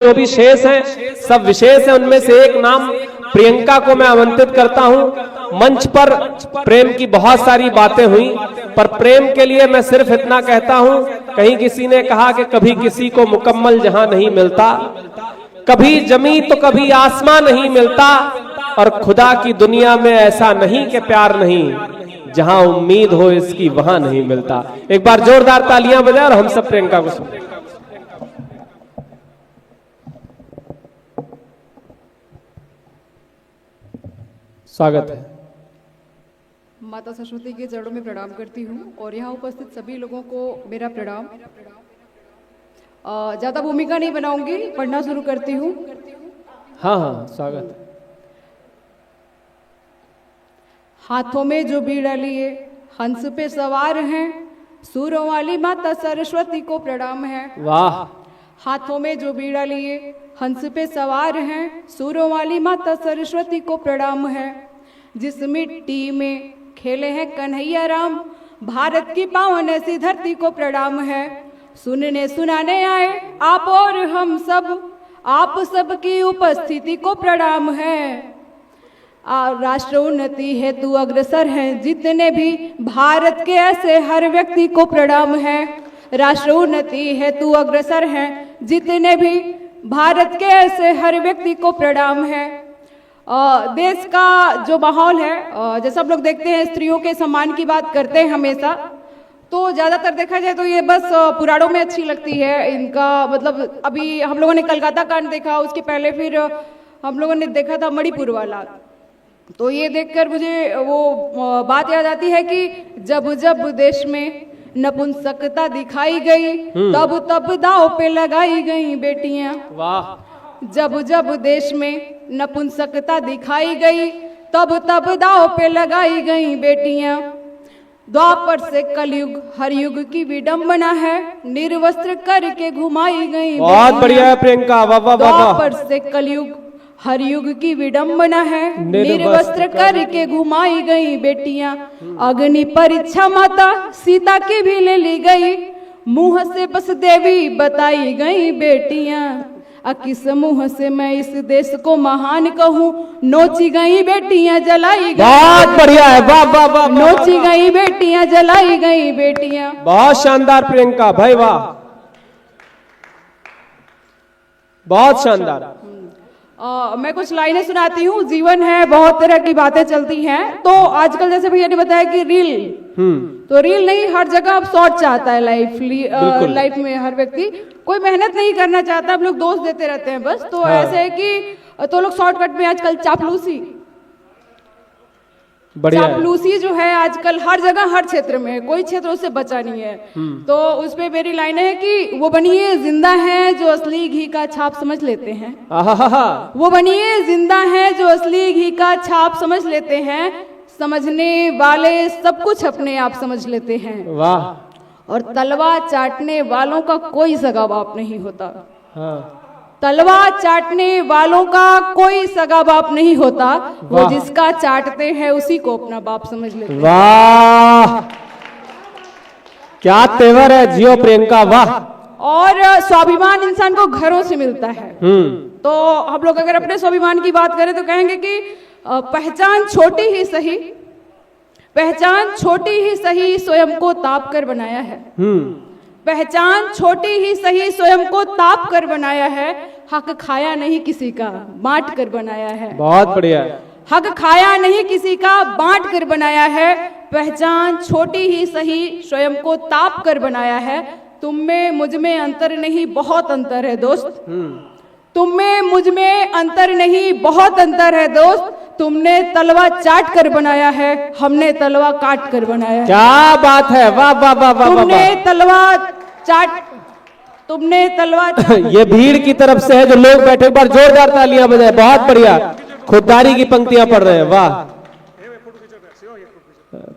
जो भी शेष हैं सब विशेष हैं, उनमें से एक नाम प्रियंका को मैं आमंत्रित करता हूं। मंच पर प्रेम की बहुत सारी बातें हुई, पर प्रेम के लिए मैं सिर्फ इतना कहता हूं, कहीं किसी ने कहा कि कभी किसी को मुकम्मल जहां नहीं मिलता, कभी जमी तो कभी आसमां नहीं मिलता, और खुदा की दुनिया में ऐसा नहीं कि प्यार नहीं, जहां उम्मीद हो इसकी वहां नहीं मिलता। एक बार जोरदार तालियां बजाएं और हम सब प्रियंका को सुनें। स्वागत है। माता सरस्वती के चरणों में प्रणाम करती हूँ और यहाँ उपस्थित सभी लोगों को मेरा प्रणाम। ज्यादा भूमिका नहीं बनाऊंगी, पढ़ना शुरू करती हूँ। हाँ हाँ, स्वागत है। हाथों में जो बीड़ा लिए हंस पे सवार हैं, सूरों वाली माता सरस्वती को प्रणाम है। वाह। हाथों में जो बीड़ा लिए हंस पे सवार हैं, सूरों वाली माता सरस्वती को प्रणाम है। जिस मिट्टी में खेले हैं कन्हैया राम, भारत की पावन ऐसी धरती को प्रणाम है। सुनने सुनाने आए आप और हम सब, आप सबकी उपस्थिति को प्रणाम है। राष्ट्र उन्नति हेतु अग्रसर हैं जितने भी भारत के ऐसे हर व्यक्ति को प्रणाम है। राष्ट्र उन्नति हेतु अग्रसर हैं जितने भी भारत के ऐसे हर व्यक्ति को प्रणाम है। देश का जो माहौल है, जैसा आप लोग देखते हैं स्त्रियों के सम्मान की बात करते हैं हमेशा, तो ज़्यादातर देखा जाए तो ये बस पुराणों में अच्छी लगती है इनका। मतलब अभी हम लोगों ने कलकत्ता कांड देखा, उसके पहले फिर हम लोगों ने देखा था मणिपुर वाला, तो ये देखकर मुझे वो बात याद आती है कि जब जब देश में नपुंसकता दिखाई गई, तब तब दांव पे लगाई गई बेटियां। वाह। जब जब देश में नपुंसकता दिखाई गई, तब तब दांव पे लगाई गई बेटियां। द्वापर से कलयुग हर युग की विडंबना है, निर्वस्त्र करके घुमाई गई। बहुत बढ़िया है प्रियंका, वाह वाह वाह। द्वापर से कलयुग हर युग की विडंबना है, निर्वस्त्र करके घुमाई गई बेटियां। अग्नि परीक्षा माता सीता की भी ले ली गई, मुंह से बस देवी बताई गई बेटियां। किस मुंह से मैं इस देश को महान कहूँ, नोची गई बेटियां जलाई गई। बहुत बढ़िया है, वाह वाह वाह। नोची गई बेटियां जलाई गई बेटियां। बहुत शानदार प्रियंका भाई, वाह, बहुत शानदार। मैं कुछ लाइनें सुनाती हूँ। जीवन है बहुत तरह की बातें चलती हैं, तो आजकल जैसे भैया ने बताया कि रील, तो रील नहीं, हर जगह अब शॉर्ट चाहता है लाइफ में। हर व्यक्ति कोई मेहनत नहीं करना चाहता, अब लोग दोष देते रहते हैं बस। तो ऐसे है कि तो लोग शॉर्टकट में आजकल चापलूसी जो है आजकल हर जगह हर क्षेत्र में, कोई क्षेत्र उससे बचा नहीं है। तो उस पे मेरी लाइन है कि वो बनिए जिंदा है जो असली घी का छाप समझ लेते हैं। वो बनिए जिंदा है जो असली घी का छाप समझ लेते हैं, समझने वाले सब कुछ अपने आप समझ लेते हैं। वाह। और तलवार चाटने वालों का कोई सगा बाप नहीं होता। तलवार चाटने वालों का कोई सगा बाप नहीं होता, वो जिसका चाटते हैं उसी को अपना बाप समझ लेते हैं। वाह, क्या तेवर है, जियो प्रियंका, वाह। और स्वाभिमान इंसान को घरों से मिलता है। तो हम लोग अगर अपने स्वाभिमान की बात करें तो कहेंगे कि पहचान छोटी ही सही, पहचान छोटी ही सही स्वयं को ताप कर बनाया है। पहचान छोटी ही सही स्वयं को ताप कर बनाया है, हक खाया नहीं किसी का बांट कर बनाया है। बहुत बढ़िया। हक खाया नहीं किसी का बांट कर बनाया है, पहचान छोटी ही सही स्वयं को ताप कर बनाया है। तुम में मुझ में अंतर नहीं बहुत अंतर है दोस्त, तुम में मुझ में अंतर नहीं बहुत अंतर है दोस्त। तुमने तलवा चाट कर बनाया है, हमने तलवा काट कर बनाया है। क्या बात है, वाह वाह वाह वाह। तुमने तलवा चाट ये भीड़ की तरफ से है जो लोग बैठे, एक बार जोरदार तालियां बजाएं। बहुत बढ़िया, खुददारी की पंक्तियां पढ़ रहे हैं, वाह।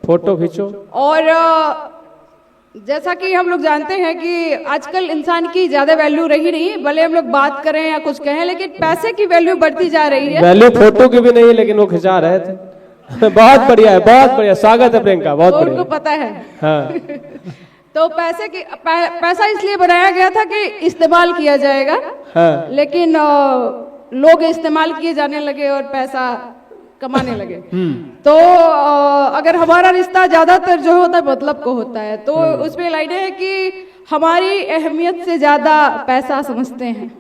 फोटो खींचो। और जैसा कि हम लोग जानते हैं कि आजकल इंसान की ज्यादा वैल्यू रही नहीं, भले हम लोग बात करें या कुछ कहें, लेकिन पैसे की वैल्यू बढ़ती जा रही है। वैल्यू फोटो की भी नहीं है, लेकिन वो खिंचा रहे थे। बहुत बढ़िया है, बहुत बढ़िया, स्वागत है प्रियंका, बहुत बढ़िया। उनको पता है। हाँ। तो पैसा इसलिए बनाया गया था कि इस्तेमाल किया जाएगा। हाँ। लेकिन लोग इस्तेमाल किए जाने लगे और पैसा कमाने लगे। तो अगर हमारा रिश्ता ज्यादातर जो होता है मतलब को होता है, तो उसमें लाइनें है कि हमारी अहमियत से ज्यादा पैसा समझते हैं,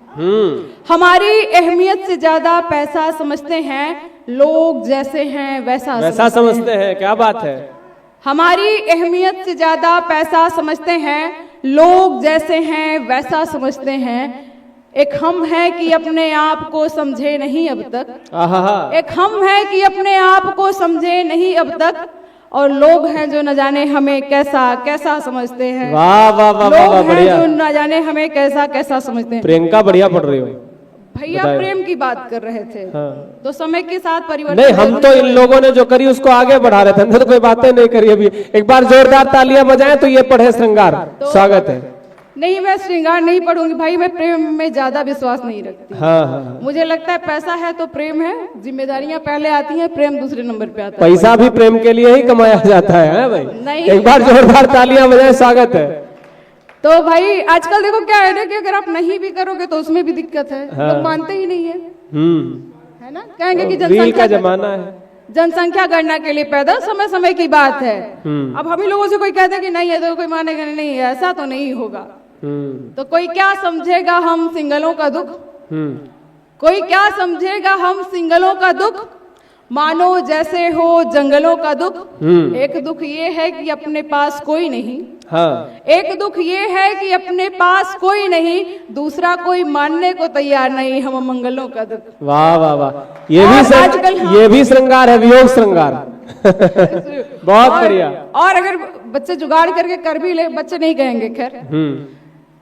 हमारी अहमियत से ज्यादा पैसा समझते हैं, लोग जैसे हैं वैसा समझते हैं। क्या बात है। हमारी अहमियत से ज्यादा पैसा समझते हैं, लोग जैसे हैं वैसा समझते हैं। एक हम है कि अपने आप को समझे नहीं अब तक, एक हम है कि अपने आप को समझे नहीं अब तक, और लोग हैं जो न जाने हमें कैसा कैसा समझते हैं। वाह वाह वाह वाह, बढ़िया। जो न जाने हमें कैसा कैसा समझते हैं। प्रियंका बढ़िया पढ़ रही हो भैया। प्रेम की बात कर रहे थे। हाँ। तो समय के साथ परिवर्तन नहीं, हम तो इन लोगों ने जो करी उसको आगे बढ़ा रहे थे, हमने तो कोई बातें नहीं करी अभी। एक बार जोरदार तालियां बजाएं तो ये पढ़े श्रृंगार। स्वागत है। नहीं, मैं श्रृंगार नहीं पढ़ूंगी भाई, मैं प्रेम में ज्यादा विश्वास नहीं रखती। हाँ। मुझे लगता है पैसा है तो प्रेम है, जिम्मेदारियां पहले आती हैं, प्रेम दूसरे नंबर पे आता है। पैसा भी प्रेम के लिए ही कमाया जाता है भाई। नहीं, एक बार जोरदार तालियां बजाएं। स्वागत है। तो भाई आजकल देखो क्या है ना कि अगर आप नहीं भी करोगे तो उसमें भी दिक्कत है। हाँ। लोग मानते ही नहीं है, है ना। कहेंगे कि रील का जमाना है, जनसंख्या गणना के लिए पैदा, समय समय की बात है। अब हम ही लोगों से कोई कहते कि नहीं है तो कोई मानेगा नहीं, ऐसा तो नहीं होगा। तो कोई क्या समझेगा हम सिंगलों का दुख, कोई क्या समझेगा हम सिंगलों का दुख, मानो जैसे हो जंगलों का दुख। एक दुख ये है कि अपने पास कोई नहीं। हाँ। एक दुख ये है कि अपने पास कोई नहीं, दूसरा कोई मानने को तैयार नहीं, हम मंगलों का दुख। वाह वाह वाह, ये भी श्रृंगार है, वियोग श्रृंगार। बहुत बढ़िया। और अगर बच्चे जुगाड़ करके कर भी ले, बच्चे नहीं कहेंगे खैर,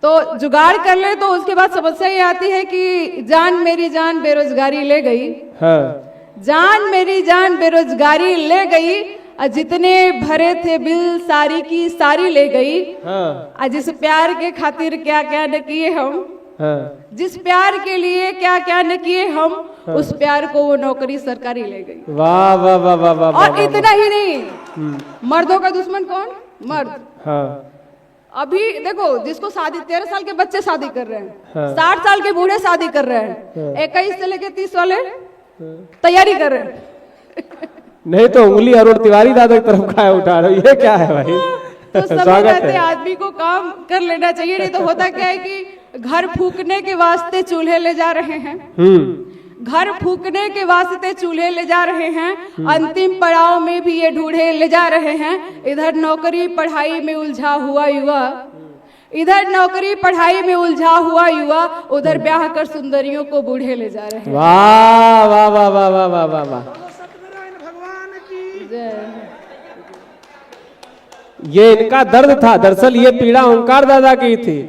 तो जुगाड़ कर ले तो उसके बाद समस्या ये आती है कि जान मेरी जान बेरोजगारी ले गई। हाँ। जान मेरी जान बेरोजगारी ले गई, जितने भरे थे बिल सारी की सारी ले गई। हाँ। जिस प्यार के खातिर क्या क्या न किए हम। हाँ। जिस प्यार के लिए क्या क्या न किए हम। हाँ। उस प्यार को वो नौकरी सरकारी ले गई। वाह वाह वाह वाह वाह। और इतना ही नहीं, मर्दों का दुश्मन कौन? मर्द। हाँ। अभी देखो जिसको शादी 13 साल के बच्चे शादी कर रहे हैं। हाँ। 60 साल के बूढ़े शादी कर रहे हैं। 21 से लेकर 30 वाले तैयारी कर रहे हैं। नहीं तो उंगली अरुण तिवारी दादा की तरफ का उठा रहे, ये क्या है भाई। तो समय रहते आदमी को काम कर लेना चाहिए, नहीं तो होता क्या है कि घर फूकने के वास्ते चूल्हे ले जा रहे हैं। घर फूकने के वास्ते चूल्हे ले जा रहे हैं, अंतिम पड़ाव में भी ये ढूढ़े ले जा रहे हैं। इधर नौकरी पढ़ाई में उलझा हुआ युवा, इधर नौकरी पढ़ाई में उलझा हुआ युवा, उधर ब्याह कर सुंदरियों को बूढ़े ले जा रहे हैं। वाह वाह वाह वाह वाह वाह वाह वाह। ये इनका दर्द था, दरअसल ये पीड़ा ओंकार दादा की थी।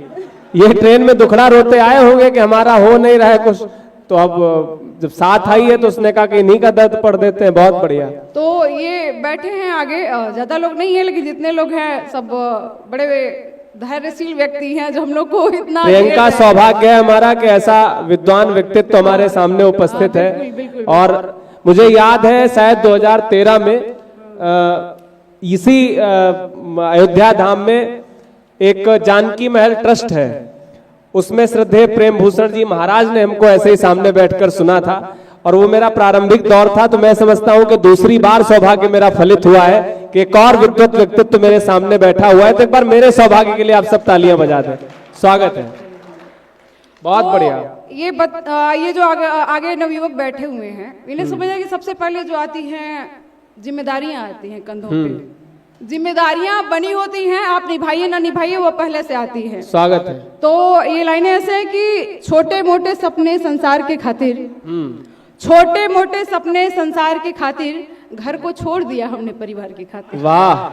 ये ट्रेन में दुखड़ा रोते आए होंगे कि हमारा हो नहीं रहा है कुछ, तो अब जब साथ आई है तो उसने कहा कि इन्हीं का दर्द पढ़ देते हैं। बहुत बढ़िया। तो ये बैठे हैं आगे, ज्यादा लोग नहीं है लेकिन जितने लोग हैं सब बड़े धैर्यशील व्यक्ति हैं जो हम लोग को इतना। प्रियंका सौभाग्य है हमारा कि ऐसा विद्वान व्यक्तित्व हमारे सामने उपस्थित है। बिल्कुल। और मुझे याद है शायद 2013 में इसी अयोध्या धाम में एक जानकी महल ट्रस्ट है, उसमें श्रद्धेय प्रेम भूषण जी महाराज ने हमको ऐसे ही सामने बैठकर सुना था, और वो मेरा प्रारंभिक दौर था। तो मैं समझता हूं कि दूसरी बार सौभाग्य मेरा फलित हुआ है कि एक और विद्वत व्यक्तित्व मेरे सामने बैठा हुआ है। तो एक बार मेरे सौभाग्य के लिए आप सब तालियां बजा दें। स्वागत है। बहुत बढ़िया। ये जो आगे नवयुवक बैठे हुए हैं, इन्हें समझना कि सबसे पहले जो आती हैं जिम्मेदारियां आती हैं कंधों पे। जिम्मेदारियां बनी होती हैं, आप निभाइए ना निभाइए वो पहले से आती है। स्वागत है। तो ये लाइनें ऐसे हैं कि छोटे मोटे सपने संसार के खातिर, छोटे मोटे सपने संसार के खातिर, घर को छोड़ दिया हमने परिवार की खातिर। वाह।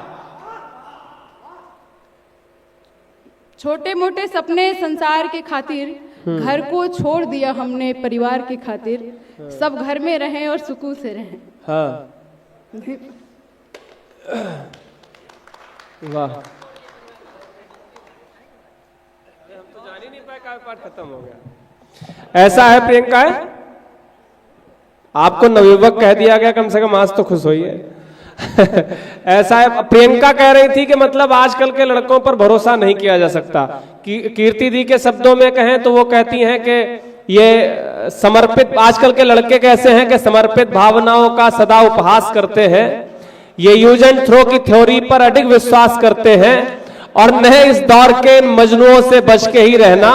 छोटे मोटे सपने संसार के खातिर, घर को छोड़ दिया हमने परिवार की खातिर, सब घर में रहें और सुकून से रहें। हाँ। वाह। हम तो जान ही नहीं पाए, पाठ खत्म हो गया। ऐसा है प्रियंका है, आपको नवयुवक कह दिया गया, कम से कम आज तो खुश होइए। ऐसा है। प्रियंका कह रही थी कि मतलब आजकल के लड़कों पर भरोसा नहीं किया जा सकता। कीर्ति दी के शब्दों में कहें तो वो कहती हैं कि ये समर्पित, आजकल के लड़के कैसे हैं कि समर्पित भावनाओं का सदा उपहास करते हैं, ये यूज एंड थ्रो की थ्योरी पर अडिग विश्वास करते हैं, और न इस दौर के इन मजनुओं से बच के ही रहना,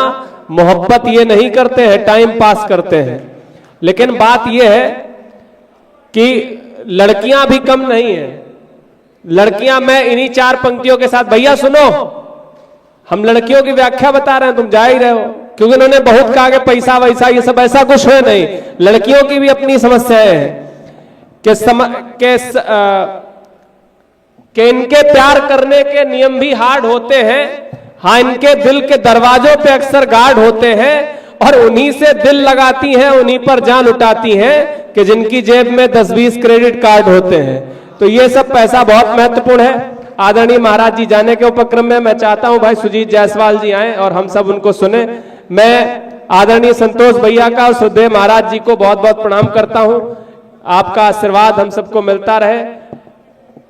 मोहब्बत ये नहीं करते हैं, टाइम पास करते हैं। लेकिन बात यह है कि लड़कियां भी कम नहीं है। लड़कियां, मैं इन्हीं 4 पंक्तियों के साथ, भैया सुनो, हम लड़कियों की व्याख्या बता रहे हैं, तुम जा ही रहे हो, क्योंकि उन्होंने बहुत कहा कि पैसा वैसा ये सब, ऐसा कुछ है नहीं। लड़कियों की भी अपनी समस्याएं हैं कि इनके प्यार करने के नियम भी हार्ड होते हैं। हाँ, इनके दिल के दरवाजों पे अक्सर गार्ड होते हैं, और उन्हीं से दिल लगाती हैं, उन्हीं पर जान उठाती हैं कि जिनकी जेब में 10-20 क्रेडिट कार्ड होते हैं। तो ये सब पैसा बहुत महत्वपूर्ण है। आदरणीय महाराज जी जाने के उपक्रम में मैं चाहता हूं भाई सुजीत जायसवाल जी आए और हम सब उनको सुने। मैं आदरणीय संतोष भैया का और सुखदेव महाराज जी को बहुत बहुत प्रणाम करता हूं। आपका आशीर्वाद हम सबको मिलता रहे।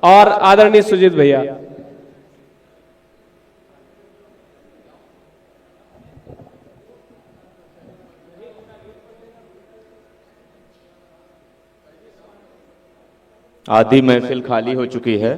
और आदरणीय सुजीत भैया, आधी महफिल खाली हो चुकी है।